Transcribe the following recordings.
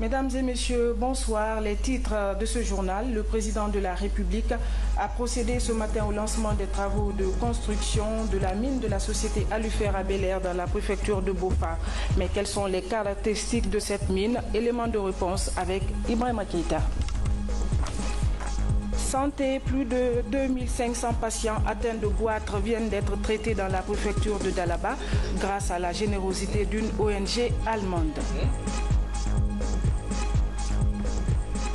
Mesdames et messieurs, bonsoir. Les titres de ce journal. Le président de la République a procédé ce matin au lancement des travaux de construction de la mine de la société Alufer à Bel-Air dans la préfecture de Bofa. Mais quelles sont les caractéristiques de cette mine? Élément de réponse avec Ibrahima Keïta. Santé, plus de 2500 patients atteints de goitre viennent d'être traités dans la préfecture de Dalaba grâce à la générosité d'une ONG allemande.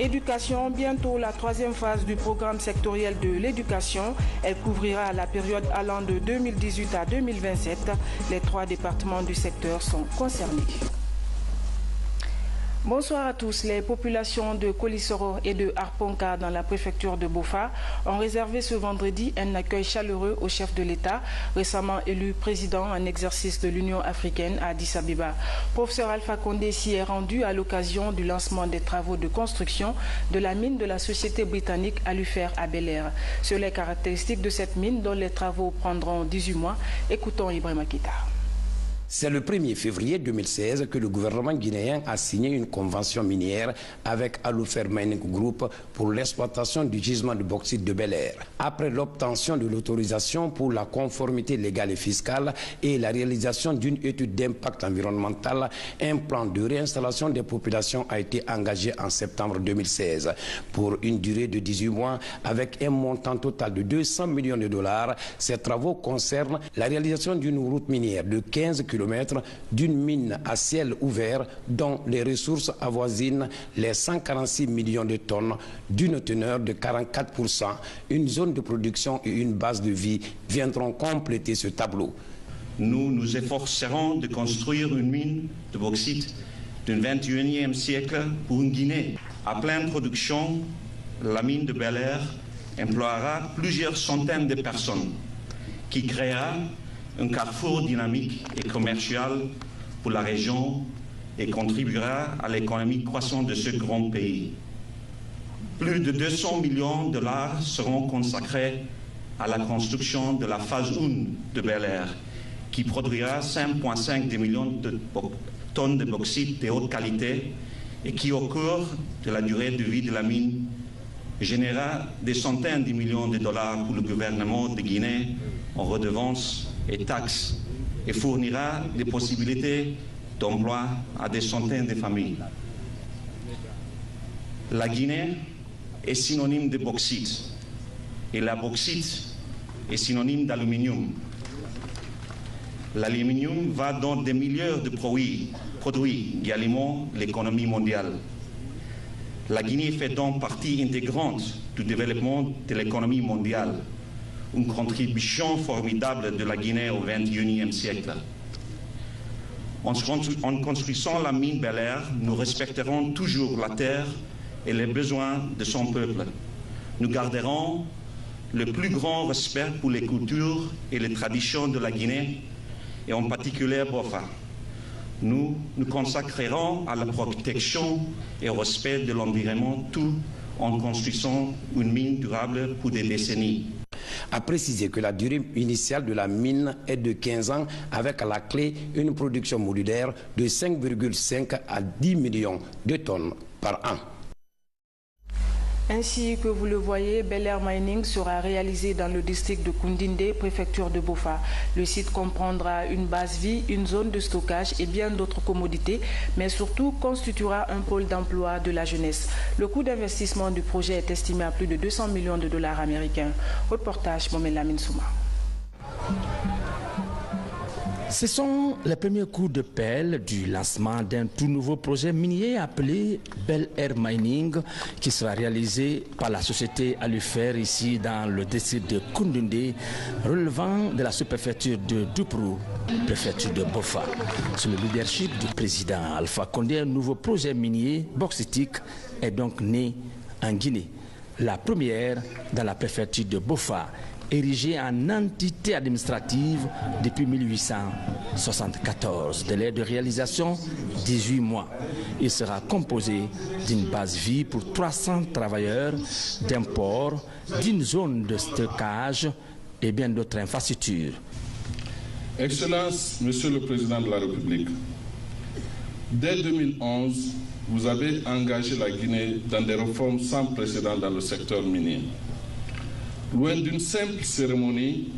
Éducation, bientôt la troisième phase du programme sectoriel de l'éducation. Elle couvrira la période allant de 2018 à 2027. Les 3 départements du secteur sont concernés. Bonsoir à tous. Les populations de Kolisoro et de Arponka dans la préfecture de Bofa ont réservé ce vendredi un accueil chaleureux au chef de l'État, récemment élu président en exercice de l'Union africaine à Addis Abeba. Professeur Alpha Condé s'y est rendu à l'occasion du lancement des travaux de construction de la mine de la société britannique Alufer à Bel-Air. Sur les caractéristiques de cette mine dont les travaux prendront 18 mois, écoutons Ibrahima Keïta. C'est le 1er février 2016 que le gouvernement guinéen a signé une convention minière avec Alufer Mining Group pour l'exploitation du gisement de bauxite de Bel-Air. Après l'obtention de l'autorisation pour la conformité légale et fiscale et la réalisation d'une étude d'impact environnemental, un plan de réinstallation des populations a été engagé en septembre 2016 pour une durée de 18 mois avec un montant total de 200 millions de dollars. Ces travaux concernent la réalisation d'une route minière de 15 km d'une mine à ciel ouvert dont les ressources avoisinent les 146 millions de tonnes d'une teneur de 44%. Une zone de production et une base de vie viendront compléter ce tableau. Nous nous efforcerons de construire une mine de bauxite du XXIe siècle pour une Guinée. À pleine production, la mine de Bel-Air emploiera plusieurs centaines de personnes qui créera un carrefour dynamique et commercial pour la région et contribuera à l'économie croissante de ce grand pays. Plus de 200 millions de dollars seront consacrés à la construction de la phase 1 de Bel-Air, qui produira 5,5 millions de tonnes de bauxite de haute qualité et qui, au cours de la durée de vie de la mine, générera des centaines de millions de dollars pour le gouvernement de Guinée en redevances et taxes et fournira des possibilités d'emploi à des centaines de familles. La Guinée est synonyme de bauxite et la bauxite est synonyme d'aluminium. L'aluminium va dans des milliards de produits qui alimentent l'économie mondiale. La Guinée fait donc partie intégrante du développement de l'économie mondiale, une contribution formidable de la Guinée au XXIe siècle. En construisant la mine Bel-Air, nous respecterons toujours la terre et les besoins de son peuple. Nous garderons le plus grand respect pour les cultures et les traditions de la Guinée, et en particulier Bofa. Nous nous consacrerons à la protection et au respect de l'environnement, tout en construisant une mine durable pour des décennies. A précisé que la durée initiale de la mine est de 15 ans avec à la clé une production modulaire de 5,5 à 10 millions de tonnes par an. Ainsi que vous le voyez, Bel-Air Mining sera réalisé dans le district de Koundindé, préfecture de Bofa. Le site comprendra une base vie, une zone de stockage et bien d'autres commodités, mais surtout constituera un pôle d'emploi de la jeunesse. Le coût d'investissement du projet est estimé à plus de 200 millions de dollars américains. Reportage Mohamed Lamine Souma. Ce sont les premiers coups de pelle du lancement d'un tout nouveau projet minier appelé Bel-Air Mining qui sera réalisé par la société Alufer ici dans le district de Koundindé relevant de la sous-préfecture de Duprou, préfecture de Bofa. Sous le leadership du président Alpha Condé, un nouveau projet minier bauxitique est donc né en Guinée. La première dans la préfecture de Bofa, érigé en entité administrative depuis 1874. Délai de réalisation, 18 mois. Il sera composé d'une base vie pour 300 travailleurs, d'un port, d'une zone de stockage et bien d'autres infrastructures. Excellence, Monsieur le Président de la République, dès 2011, vous avez engagé la Guinée dans des réformes sans précédent dans le secteur minier. Loin d'une simple cérémonie,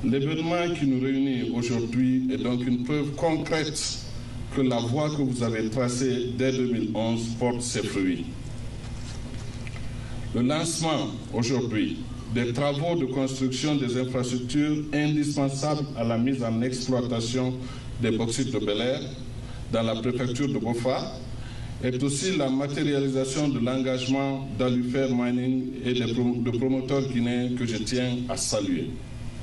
l'événement qui nous réunit aujourd'hui est donc une preuve concrète que la voie que vous avez tracée dès 2011 porte ses fruits. Le lancement aujourd'hui des travaux de construction des infrastructures indispensables à la mise en exploitation des bauxites de Bel-Air dans la préfecture de Bofa est aussi la matérialisation de l'engagement d'Alufer Mining et de promoteurs guinéens que je tiens à saluer.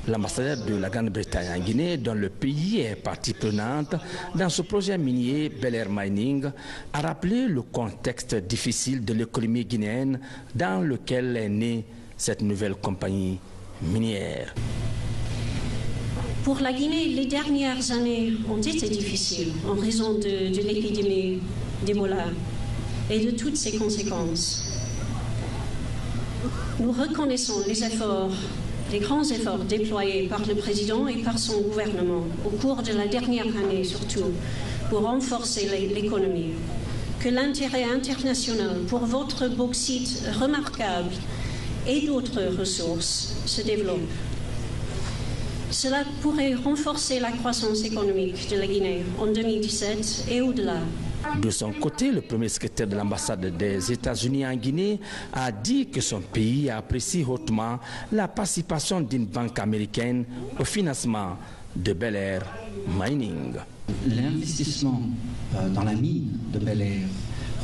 L'ambassadeur de la Grande-Bretagne en Guinée, dont le pays est partie prenante dans ce projet minier Bel-Air Mining, a rappelé le contexte difficile de l'économie guinéenne dans lequel est née cette nouvelle compagnie minière. Pour la Guinée, les dernières années ont été difficiles en raison de l'épidémie d'Ebola et de toutes ses conséquences. Nous reconnaissons les grands efforts déployés par le président et par son gouvernement au cours de la dernière année surtout pour renforcer l'économie. Que l'intérêt international pour votre bauxite remarquable et d'autres ressources se développe. Cela pourrait renforcer la croissance économique de la Guinée en 2017 et au-delà. De son côté, le premier secrétaire de l'ambassade des États-Unis en Guinée a dit que son pays apprécie hautement la participation d'une banque américaine au financement de Bel-Air Mining. L'investissement dans la mine de Bel-Air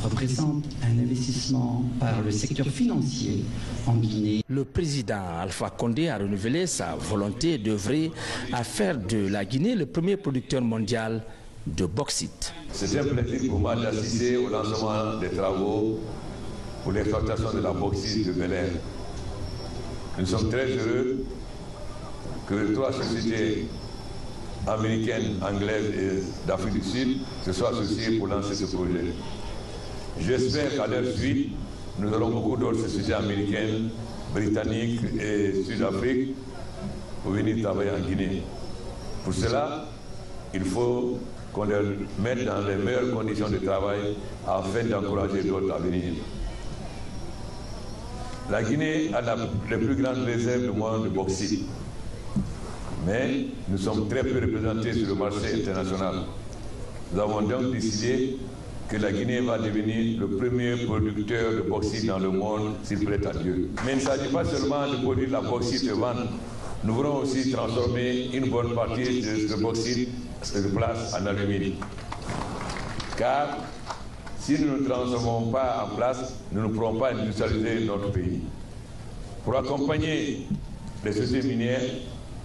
représente un investissement par le secteur financier en Guinée. Le président Alpha Condé a renouvelé sa volonté d'œuvrer à faire de la Guinée le premier producteur mondial de bauxite. C'est un plaisir pour moi d'assister au lancement des travaux pour l'exploitation de la bauxite de Bel-Air. Nous sommes très heureux que les trois sociétés américaines, anglaises et d'Afrique du Sud se soient associées pour lancer ce projet. J'espère qu'à leur suite, nous aurons beaucoup d'autres sociétés américaines, britanniques et Sud-Afrique pour venir travailler en Guinée. Pour cela, il faut qu'on les mette dans les meilleures conditions de travail afin d'encourager d'autres à venir. La Guinée a les plus grandes réserves du monde de bauxite, mais nous sommes très peu représentés sur le marché international. Nous avons donc décidé que la Guinée va devenir le premier producteur de bauxite dans le monde, s'il plaît à Dieu. Mais il ne s'agit pas seulement de produire la bauxite et vendre. Nous voulons aussi transformer une bonne partie de ce bauxite de place en aluminium. Car si nous ne transformons pas en place, nous ne pourrons pas industrialiser notre pays. Pour accompagner les sociétés minières,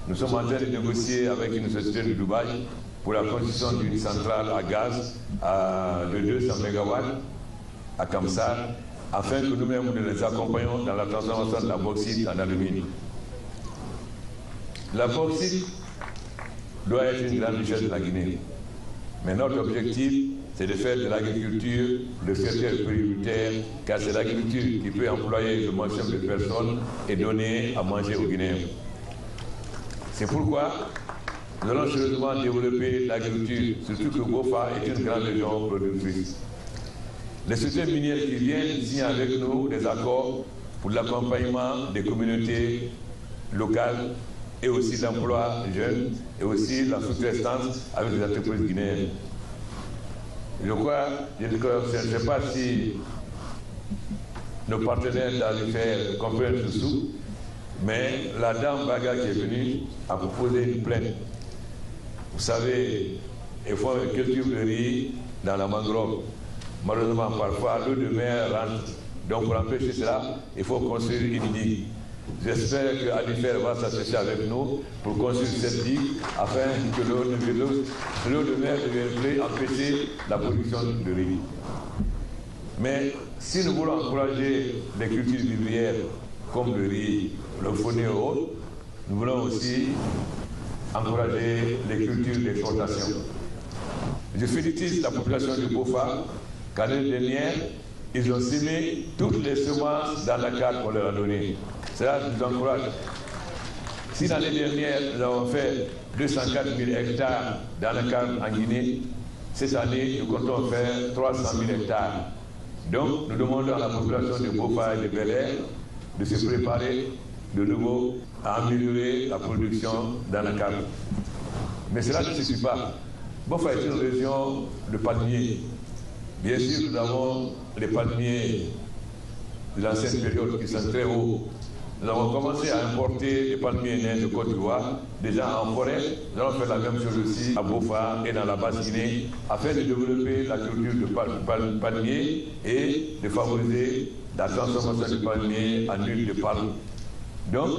nous sommes en train de négocier avec une société de Dubaï pour la construction d'une centrale à gaz de 200 MW à Kamsar, afin que nous-mêmes nous les accompagnions dans la transformation de la bauxite en aluminium. La bauxite doit être une grande richesse de la Guinée. Mais notre objectif, c'est de faire de l'agriculture le secteur prioritaire, car c'est l'agriculture qui peut employer le maximum de personnes et donner à manger aux Guinéens. C'est pourquoi nous allons sérieusement développer l'agriculture, surtout que Bofa est une grande région productrice. Les sociétés minières qui viennent signer avec nous des accords pour l'accompagnement des communautés locales et aussi l'emploi jeunes et aussi la sous-traitance avec les entreprises guinéennes. Je ne sais pas si nos partenaires d'Alifer comprennent dessous, mais la dame Baga qui est venue a proposé une plainte. Vous savez, il faut une culture de riz dans la mangrove. Malheureusement, parfois, l'eau de mer rentre. Donc, pour empêcher cela, il faut construire une digue. J'espère que Alifer va s'associer avec nous pour construire cette digue afin que l'eau de mer ne vienne plus empêcher la production de riz. Mais si nous voulons encourager les cultures vivrières comme le riz, le fonné et autres, nous voulons aussi encourager les cultures d'exportation. Je félicite la population de Bofa, car l'année dernière, ils ont semé toutes les semences dans la carte qu'on leur a donnée. Cela nous encourage. Si l'année dernière, nous avons fait 204 000 hectares dans la carte en Guinée, Cette année, nous comptons faire 300 000 hectares. Donc, nous demandons à la population de Bofa et de Bel-Air de se préparer de nouveau à améliorer la production dans la canne. Mais cela ne suffit pas. Bofa est une région de palmiers. Bien sûr, nous avons les palmiers de l'ancienne période qui sont très hauts. Nous avons commencé à importer des palmiers nains de Côte d'Ivoire, déjà en forêt. Nous allons faire la même chose aussi à Bofa et dans la Basse-Guinée, afin de développer la culture de palmiers et de favoriser la transformation du palmier en huile de palme. Donc,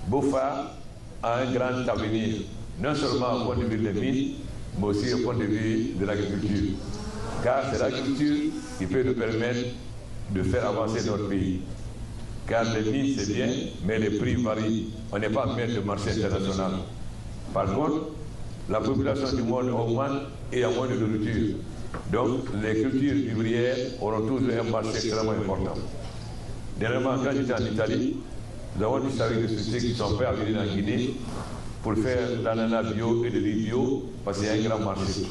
Bofa a un grand avenir, non seulement au point de vue des mines, mais aussi au point de vue de l'agriculture. Car c'est l'agriculture qui peut nous permettre de faire avancer notre pays. Car les mines, c'est bien, mais les prix varient. On n'est pas maître de marché international. Par contre, la population du monde augmente et il y a moins de nourriture. Donc, les cultures vivrières auront toujours un marché extrêmement important. Dernièrement, quand j'étais en Italie, nous avons des services de société qui sont prêts à venir en Guinée pour faire de l'ananas bio et de riz bio, parce qu'il y a un grand marché.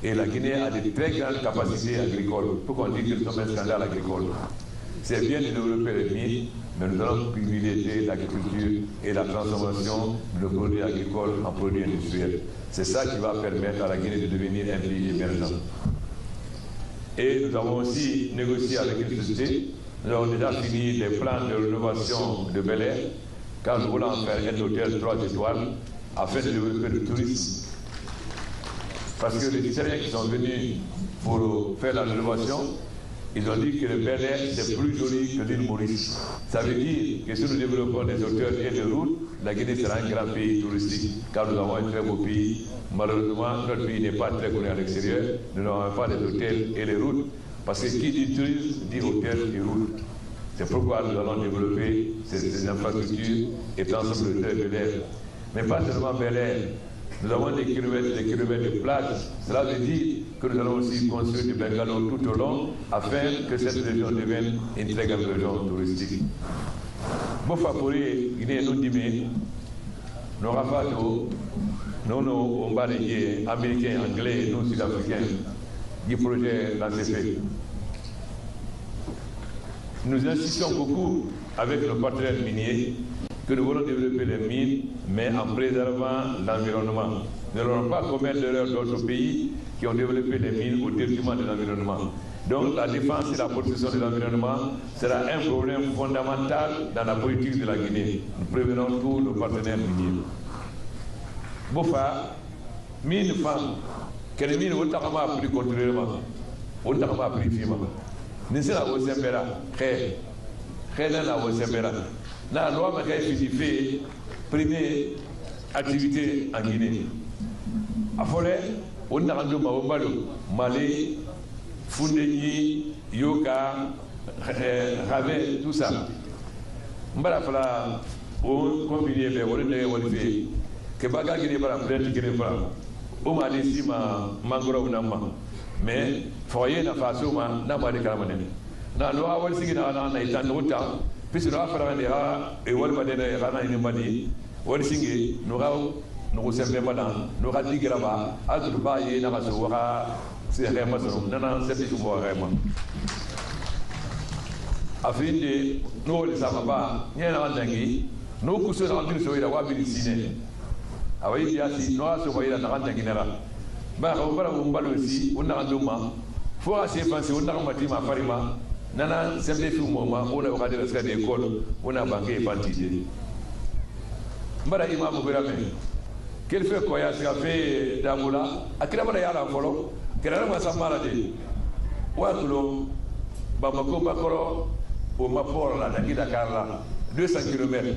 Et la Guinée a de très grandes capacités agricoles. Pourquoi on dit que nous sommes un scandale agricole? C'est bien de développer les mines, mais nous allons privilégier l'agriculture et la transformation de nos produits agricoles en produits industriels. C'est ça qui va permettre à la Guinée de devenir un pays émergent. Et nous avons aussi négocié avec une société. Nous avons déjà fini les plans de rénovation de Bel-Air, car nous voulons faire un hôtel 3 étoiles afin de développer le tourisme. Parce que les Italiens qui sont venus pour faire la rénovation, ils ont dit que le Bel-Air c'est plus joli que l'île Maurice. Ça veut dire que si nous développons des hôtels et des routes, la Guinée sera un grand pays touristique, car nous avons un très beau pays. Malheureusement, notre pays n'est pas très connu à l'extérieur. Nous n'avons pas les hôtels et les routes, parce que qui dit tourisme dit hôtel et route. C'est pourquoi nous allons développer ces infrastructures et transformer le Bel-Air. Mais pas seulement Bel-Air. Nous avons des kilomètres de plages. Cela veut dire que nous allons aussi construire des bungalows tout au long afin que cette région devienne une très grande région touristique. Bofa Pori, Guinée, nous dit, nous rafatons, nous, Américains, Anglais, nous, Sud-Africains, du projet l'ACP. Nous insistons beaucoup avec nos partenaires miniers que nous voulons développer les mines, mais en préservant l'environnement. Nous n'allons pas commettre l'erreur d'autres pays qui ont développé les mines au détriment de l'environnement. Donc la défense et la protection de l'environnement sera un problème fondamental dans la politique de la Guinée. Nous prévenons tous nos partenaires miniers. Bofa, mine femme, que les mines ont appris continuellement, ont appris vivement. Nous sommes au Sembera, la loi m'a fait première activité en Guinée. À Follet, on a rendu Malé, Fundeni, Yoka, Ravet, tout ça. Mbarafala, on combine les Wallifé, que Baga Guinée par la plainte Guinée par. On m'a dit ma Mangoro Nama. Mais, foyer n'a pas souvent, n'a pas de Caramane. La loi Walsigi n'a été en autant. Puisque nous avons fait et Walbadé, Walsingi, nous avons servi madame, nous avons dit Grava, Azurba et Namasoura, c'est Remason, Nana, c'est tout pour Rema. Afin de nous, les Sababa, Yanandangui, nous coussons en plus sur la Wabi Ciné. Avec Yassi, nous avons surveillé la Narantanguinera. Barabara Mumbalo aussi, on a un doma. Faut assez penser, on a un matin à Farima. Nana, c'est un moment où on a regardé l'école, on a banqué et baptisé. Mbara Imam Bouramé, quel fait quoi, il a fait Damoula, à Krabaya la Folo, Krabama Samarade, Ouatoulo, Bamako Bakoro, au Mapor, la Nakida Karla, 200 km.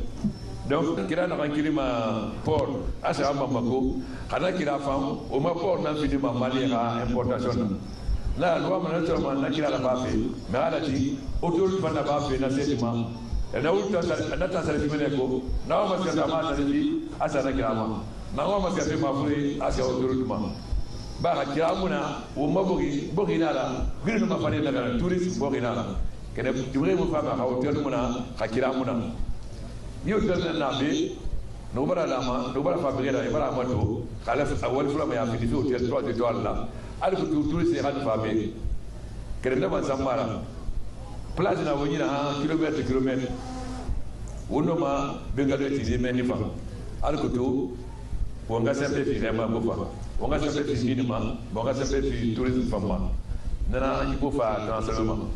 Donc, Kira n'a pas kilima port, à Bamako, Hanakira femme, au Mapor n'a fini ma Malira importation. La loi naturellement n'a qu'il a pas fait, mais à la dit, autour de la pas fait, n'a pas fait, n'a pas fait, n'a pas fait, n'a pas fait, n'a pas fait, n'a pas fait, ma fouille, à ce autour Bara Kiramuna, ou Mabori, Borinala, Vilma Fanela, touriste Borinala, qui est du vrai mot à hauteur de Mona, à Kiramuna. You tell them Nabi, nobody Lama, nobody Fabrera, Ebaramoto, à la Walflam et à Fidou, 3 étoiles là. alors que tous les séries de famille, que les gens s'en place na woni na kilomètre wono ma bengalo ti meni fa alors que tout on ga sempre finalement bofa on ga sempre finalement on ga sempre tourisme femme nana il faut faire transformation.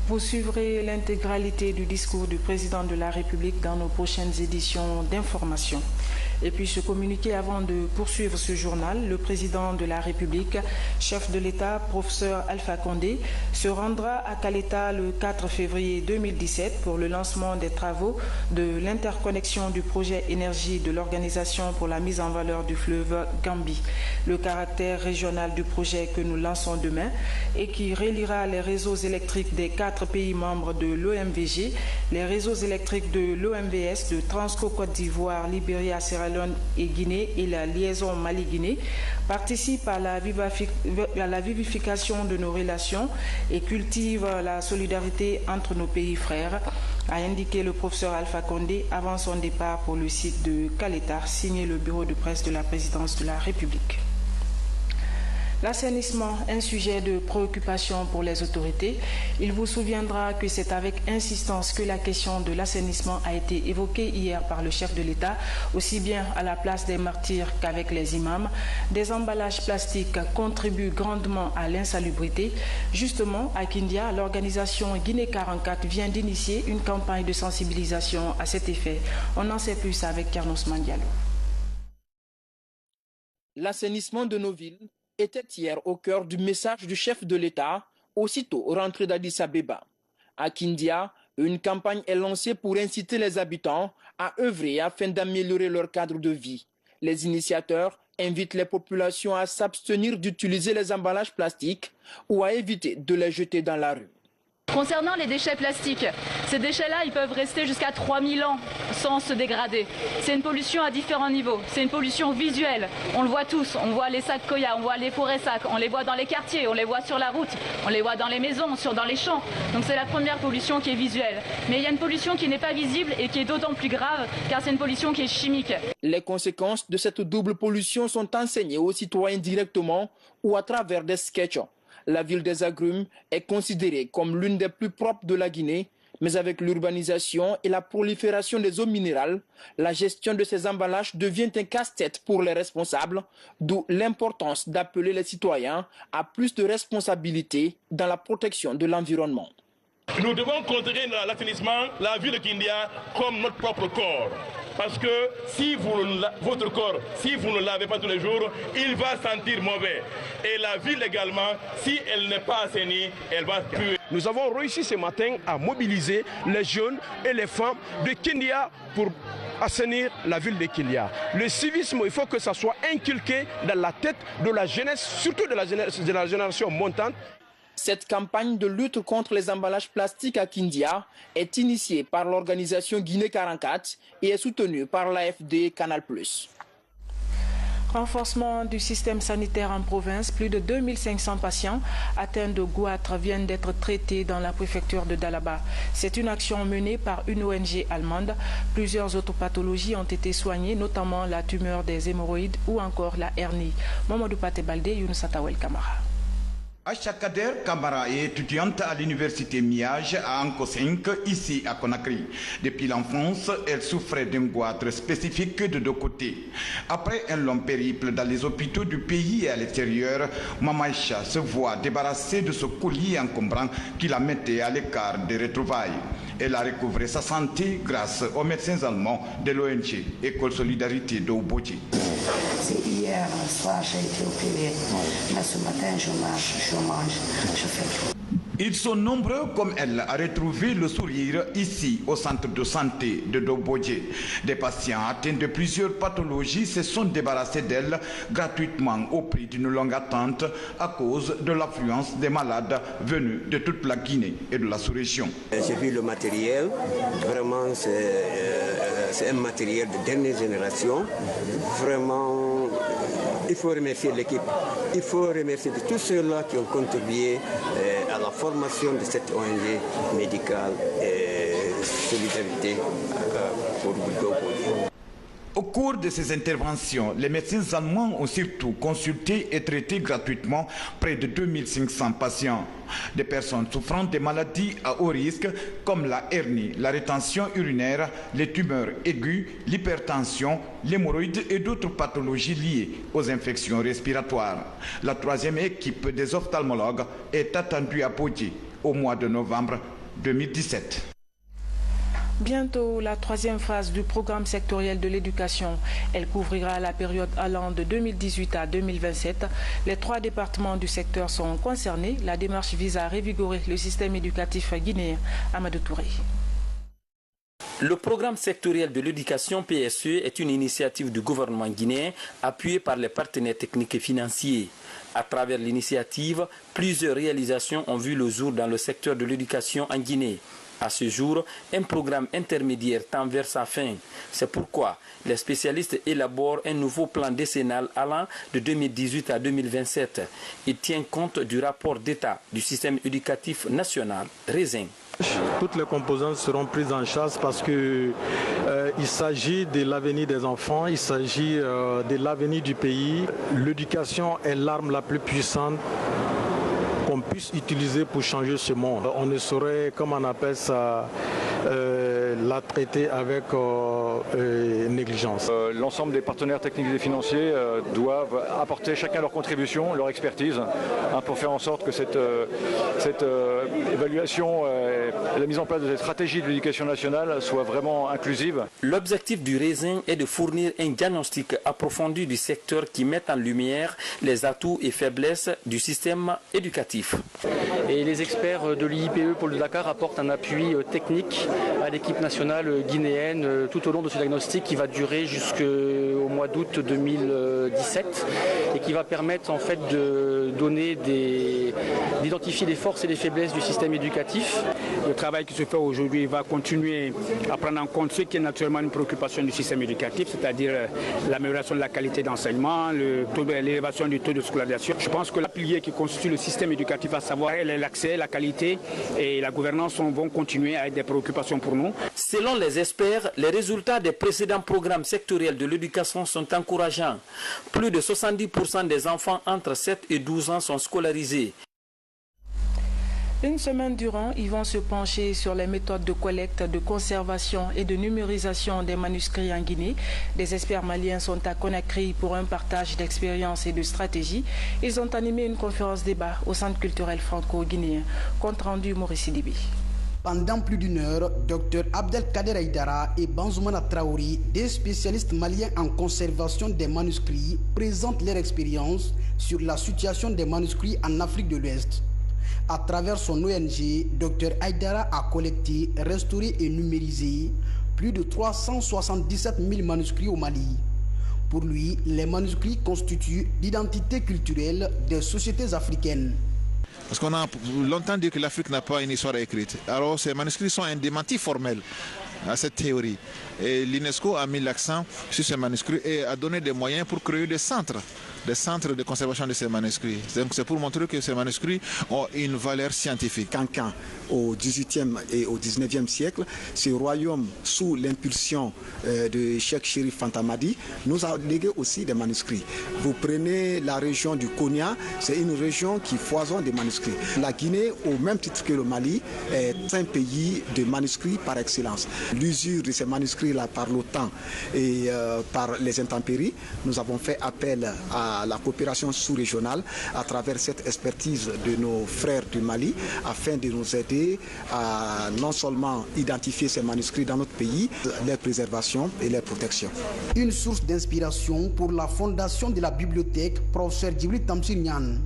Vous suivrez l'intégralité du discours du président de la République dans nos prochaines éditions d'information. Et puis ce communiqué avant de poursuivre ce journal, le président de la République, chef de l'État, professeur Alpha Condé, se rendra à Caleta le 4 février 2017 pour le lancement des travaux de l'interconnexion du projet énergie de l'Organisation pour la mise en valeur du fleuve Gambie. Le caractère régional du projet que nous lançons demain et qui reliera les réseaux électriques des 4 pays membres de l'OMVG, les réseaux électriques de l'OMVS, de Transco Côte d'Ivoire, Libéria, Sierra Leone et Guinée et la liaison Mali-Guinée participe à la vivification de nos relations et cultive la solidarité entre nos pays frères, a indiqué le professeur Alpha Condé avant son départ pour le site de Caleta, signé le bureau de presse de la présidence de la République. L'assainissement, un sujet de préoccupation pour les autorités. Il vous souviendra que c'est avec insistance que la question de l'assainissement a été évoquée hier par le chef de l'État, aussi bien à la place des martyrs qu'avec les imams. Des emballages plastiques contribuent grandement à l'insalubrité. Justement, à Kindia, l'organisation Guinée 44 vient d'initier une campagne de sensibilisation à cet effet. On en sait plus avec Carlos Mandialo. L'assainissement de nos villes était hier au cœur du message du chef de l'État, aussitôt rentré d'Addis Abeba. À Kindia, une campagne est lancée pour inciter les habitants à œuvrer afin d'améliorer leur cadre de vie. Les initiateurs invitent les populations à s'abstenir d'utiliser les emballages plastiques ou à éviter de les jeter dans la rue. Concernant les déchets plastiques, ces déchets-là, ils peuvent rester jusqu'à 3000 ans sans se dégrader. C'est une pollution à différents niveaux. C'est une pollution visuelle. On le voit tous. On voit les sacs Koya, on voit les forêts sacs, on les voit dans les quartiers, on les voit sur la route, on les voit dans les maisons, dans les champs. Donc c'est la première pollution qui est visuelle. Mais il y a une pollution qui n'est pas visible et qui est d'autant plus grave car c'est une pollution qui est chimique. Les conséquences de cette double pollution sont enseignées aux citoyens directement ou à travers des sketchs. La ville des Agrumes est considérée comme l'une des plus propres de la Guinée, mais avec l'urbanisation et la prolifération des eaux minérales, la gestion de ces emballages devient un casse-tête pour les responsables, d'où l'importance d'appeler les citoyens à plus de responsabilité dans la protection de l'environnement. Nous devons considérer l'assainissement, la ville de Kindia, comme notre propre corps. Parce que si votre corps, si vous ne le lavez pas tous les jours, il va sentir mauvais. Et la ville également, si elle n'est pas assainie, elle va puer. Nous avons réussi ce matin à mobiliser les jeunes et les femmes de Kindia pour assainir la ville de Kindia. Le civisme, il faut que ça soit inculqué dans la tête de la jeunesse, surtout de la génération montante. Cette campagne de lutte contre les emballages plastiques à Kindia est initiée par l'organisation Guinée 44 et est soutenue par l'AFD Canal+. Renforcement du système sanitaire en province, plus de 2500 patients atteints de goitre viennent d'être traités dans la préfecture de Dalaba. C'est une action menée par une ONG allemande. Plusieurs autres pathologies ont été soignées, notamment la tumeur des hémorroïdes ou encore la hernie. Mamadou Patebalde, Younoussa Tawel Kamara. Acha Kader Kamara est étudiante à l'université Miage à Anko 5, ici à Conakry. Depuis l'enfance, elle souffrait d'un goitre spécifique de deux côtés. Après un long périple dans les hôpitaux du pays et à l'extérieur, Mamaïcha se voit débarrassée de ce collier encombrant qui la mettait à l'écart des retrouvailles. Elle a recouvré sa santé grâce aux médecins allemands de l'ONG École Solidarité de Oubodji. C'est hier soir j'ai été opérée, mais ce matin je marche, je mange, je fais tout. Ils sont nombreux comme elle à retrouver le sourire ici au centre de santé de Dobodje. Des patients atteints de plusieurs pathologies se sont débarrassés d'elle gratuitement au prix d'une longue attente à cause de l'affluence des malades venus de toute la Guinée et de la sous-région. J'ai vu le matériel, vraiment c'est un matériel de dernière génération. Vraiment, il faut remercier l'équipe, il faut remercier tous ceux-là qui ont contribué à la formation de cette ONG médicale et solidarité pour Dobodje. Au cours de ces interventions, les médecins allemands ont surtout consulté et traité gratuitement près de 2500 patients. Des personnes souffrant de maladies à haut risque comme la hernie, la rétention urinaire, les tumeurs aiguës, l'hypertension, l'hémorroïde et d'autres pathologies liées aux infections respiratoires. La troisième équipe des ophtalmologues est attendue à Poitiers au mois de novembre 2017. Bientôt, la troisième phase du programme sectoriel de l'éducation. Elle couvrira la période allant de 2018 à 2027. Les 3 départements du secteur sont concernés. La démarche vise à revigorer le système éducatif guinéen. Amadou Touré. Le programme sectoriel de l'éducation PSE est une initiative du gouvernement guinéen appuyée par les partenaires techniques et financiers. À travers l'initiative, plusieurs réalisations ont vu le jour dans le secteur de l'éducation en Guinée. À ce jour, un programme intermédiaire tend vers sa fin. C'est pourquoi les spécialistes élaborent un nouveau plan décennal allant de 2018 à 2027. Il tient compte du rapport d'état du système éducatif national, RESIN. Toutes les composantes seront prises en charge parce qu'il s'agit de l'avenir des enfants, il s'agit de l'avenir du pays. L'éducation est l'arme la plus puissante qu'on puisse utiliser pour changer ce monde. On ne saurait, comme on appelle ça, la traiter avec négligence. L'ensemble des partenaires techniques et financiers doivent apporter chacun leur contribution, leur expertise, pour faire en sorte que cette évaluation et la mise en place de cette stratégie de l'éducation nationale soit vraiment inclusive. L'objectif du RESIN est de fournir un diagnostic approfondi du secteur qui met en lumière les atouts et faiblesses du système éducatif. Et les experts de l'IIPE Pôle de Dakar apportent un appui technique à l'équipe nationale guinéenne tout au long de ce diagnostic qui va durer jusqu'au mois d'août 2017 et qui va permettre en fait d'identifier les forces et les faiblesses du système éducatif. Le travail qui se fait aujourd'hui va continuer à prendre en compte ce qui est naturellement une préoccupation du système éducatif, c'est-à-dire l'amélioration de la qualité d'enseignement, l'élévation du taux de scolarisation. Je pense que le pilier qui constitue le système éducatif, à savoir l'accès, la qualité et la gouvernance vont continuer à être des préoccupations pour nous. Selon les experts, les résultats des précédents programmes sectoriels de l'éducation sont encourageants. Plus de 70% des enfants entre 7 et 12 ans sont scolarisés. Une semaine durant, ils vont se pencher sur les méthodes de collecte, de conservation et de numérisation des manuscrits en Guinée. Des experts maliens sont à Conakry pour un partage d'expériences et de stratégies. Ils ont animé une conférence débat au Centre culturel franco-guinéen. Compte rendu Maurice Sidibi. Pendant plus d'une heure, Dr Abdelkader Aïdara et Banzoumana Traoré, des spécialistes maliens en conservation des manuscrits, présentent leur expérience sur la situation des manuscrits en Afrique de l'Ouest. À travers son ONG, Dr Aïdara a collecté, restauré et numérisé plus de 377 000 manuscrits au Mali. Pour lui, les manuscrits constituent l'identité culturelle des sociétés africaines. Parce qu'on a longtemps dit que l'Afrique n'a pas une histoire écrite. Alors ces manuscrits sont un démenti formel à cette théorie. Et l'UNESCO a mis l'accent sur ces manuscrits et a donné des moyens pour créer des centres de conservation de ces manuscrits. Donc c'est pour montrer que ces manuscrits ont une valeur scientifique. Cancan, au XVIIIe et au XIXe siècle, ce royaume, sous l'impulsion de Cheikh Chérif Fanta Madi, nous a légué aussi des manuscrits. Vous prenez la région du Konya, c'est une région qui foisonne des manuscrits. La Guinée, au même titre que le Mali, est un pays de manuscrits par excellence. L'usure de ces manuscrits-là par le temps et par les intempéries, nous avons fait appel à la coopération sous-régionale à travers cette expertise de nos frères du Mali afin de nous aider à non seulement identifier ces manuscrits dans notre pays, leur préservation et leur protection. Une source d'inspiration pour la fondation de la bibliothèque, professeur Djibril Tamsir Niane.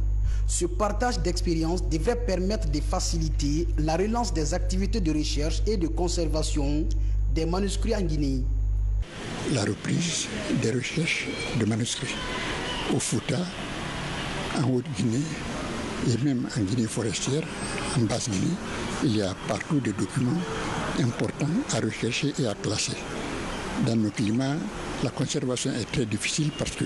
Ce partage d'expériences devrait permettre de faciliter la relance des activités de recherche et de conservation des manuscrits en Guinée. La reprise des recherches de manuscrits au Fouta, en Haute-Guinée et même en Guinée forestière, en Basse-Guinée, il y a partout des documents importants à rechercher et à classer. Dans nos climats, la conservation est très difficile parce que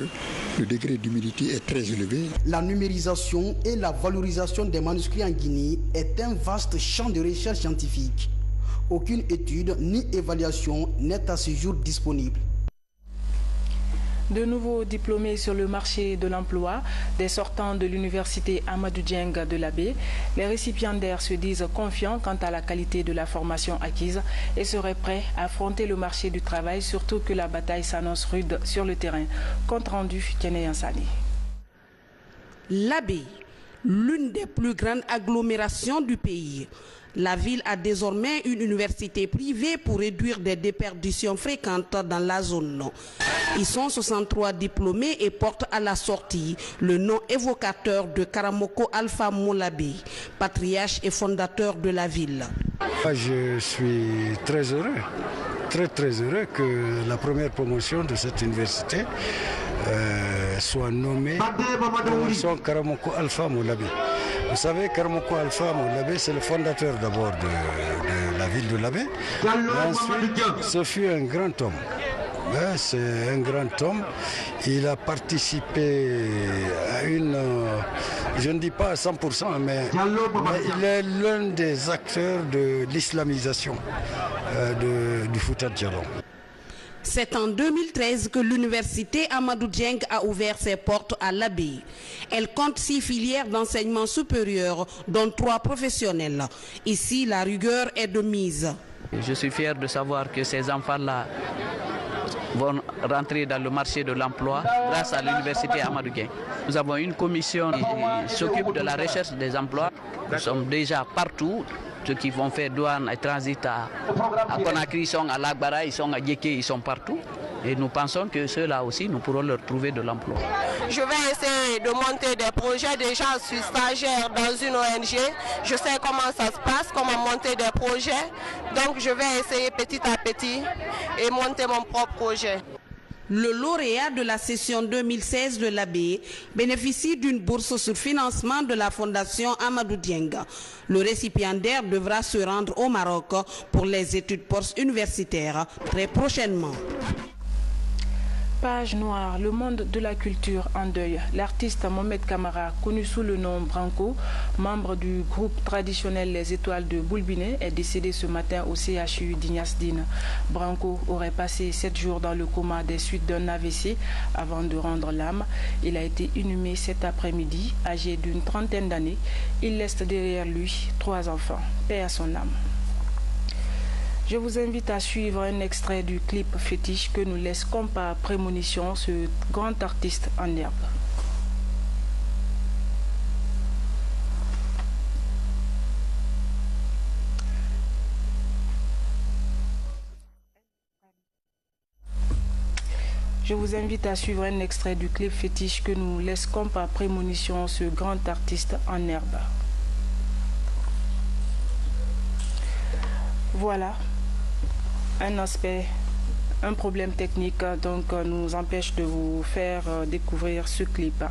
le degré d'humidité est très élevé. La numérisation et la valorisation des manuscrits en Guinée est un vaste champ de recherche scientifique. Aucune étude ni évaluation n'est à ce jour disponible. De nouveaux diplômés sur le marché de l'emploi, des sortants de l'université Amadou Dieng de l'Abbé, les récipiendaires se disent confiants quant à la qualité de la formation acquise et seraient prêts à affronter le marché du travail, surtout que la bataille s'annonce rude sur le terrain. Compte rendu, Tiene Yansani. L'Abbé, l'une des plus grandes agglomérations du pays. La ville a désormais une université privée pour réduire des déperditions fréquentes dans la zone. Ils sont 63 diplômés et portent à la sortie le nom évocateur de Karamoko Alpha Moulabé, patriarche et fondateur de la ville. Je suis très heureux, très heureux que la première promotion de cette université soit nommée promotion Karamoko Alpha Moulabé. Vous savez, Karamoko Alpha Moulabé, c'est le fondateur d'abord de la ville de l'Abbé. Ensuite, ce fut un grand homme. C'est un grand homme. Il a participé à une, je ne dis pas à 100%, mais il est l'un des acteurs de l'islamisation du Fouta Djallon. C'est en 2013 que l'université Amadou Dieng a ouvert ses portes à l'Abbé. Elle compte 6 filières d'enseignement supérieur, dont 3 professionnels. Ici, la rigueur est de mise. Je suis fier de savoir que ces enfants-là vont rentrer dans le marché de l'emploi grâce à l'université Amadou Dieng. Nous avons une commission qui s'occupe de la recherche des emplois. Nous sommes déjà partout. Ceux qui vont faire douane et transit à Conakry, ils sont à Lagbara, ils sont à Djeké, ils sont partout. Et nous pensons que ceux-là aussi, nous pourrons leur trouver de l'emploi. Je vais essayer de monter des projets. Déjà, je suis stagiaire dans une ONG. Je sais comment ça se passe, comment monter des projets. Donc, je vais essayer petit à petit et monter mon propre projet. Le lauréat de la session 2016 de l'Abbé bénéficie d'une bourse sur financement de la fondation Amadou Dieng. Le récipiendaire devra se rendre au Maroc pour les études post-universitaires très prochainement. Page noire, le monde de la culture en deuil. L'artiste Mohamed Kamara, connu sous le nom Branco, membre du groupe traditionnel Les Étoiles de Boulbiné, est décédé ce matin au CHU d'Ignasdine. Branco aurait passé 7 jours dans le coma des suites d'un AVC avant de rendre l'âme. Il a été inhumé cet après-midi, âgé d'une trentaine d'années. Il laisse derrière lui 3 enfants. Paix à son âme. Je vous invite à suivre un extrait du clip fétiche que nous laisse comme par prémonition ce grand artiste en herbe. Je vous invite à suivre un extrait du clip fétiche que nous laisse comme par prémonition ce grand artiste en herbe. Voilà. Un problème technique donc nous empêche de vous faire découvrir ce clip.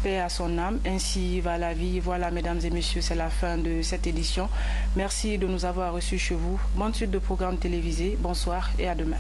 Paix à son âme, ainsi va la vie. Voilà, mesdames et messieurs, c'est la fin de cette édition. Merci de nous avoir reçus chez vous. Bonne suite de programmes télévisés. Bonsoir et à demain.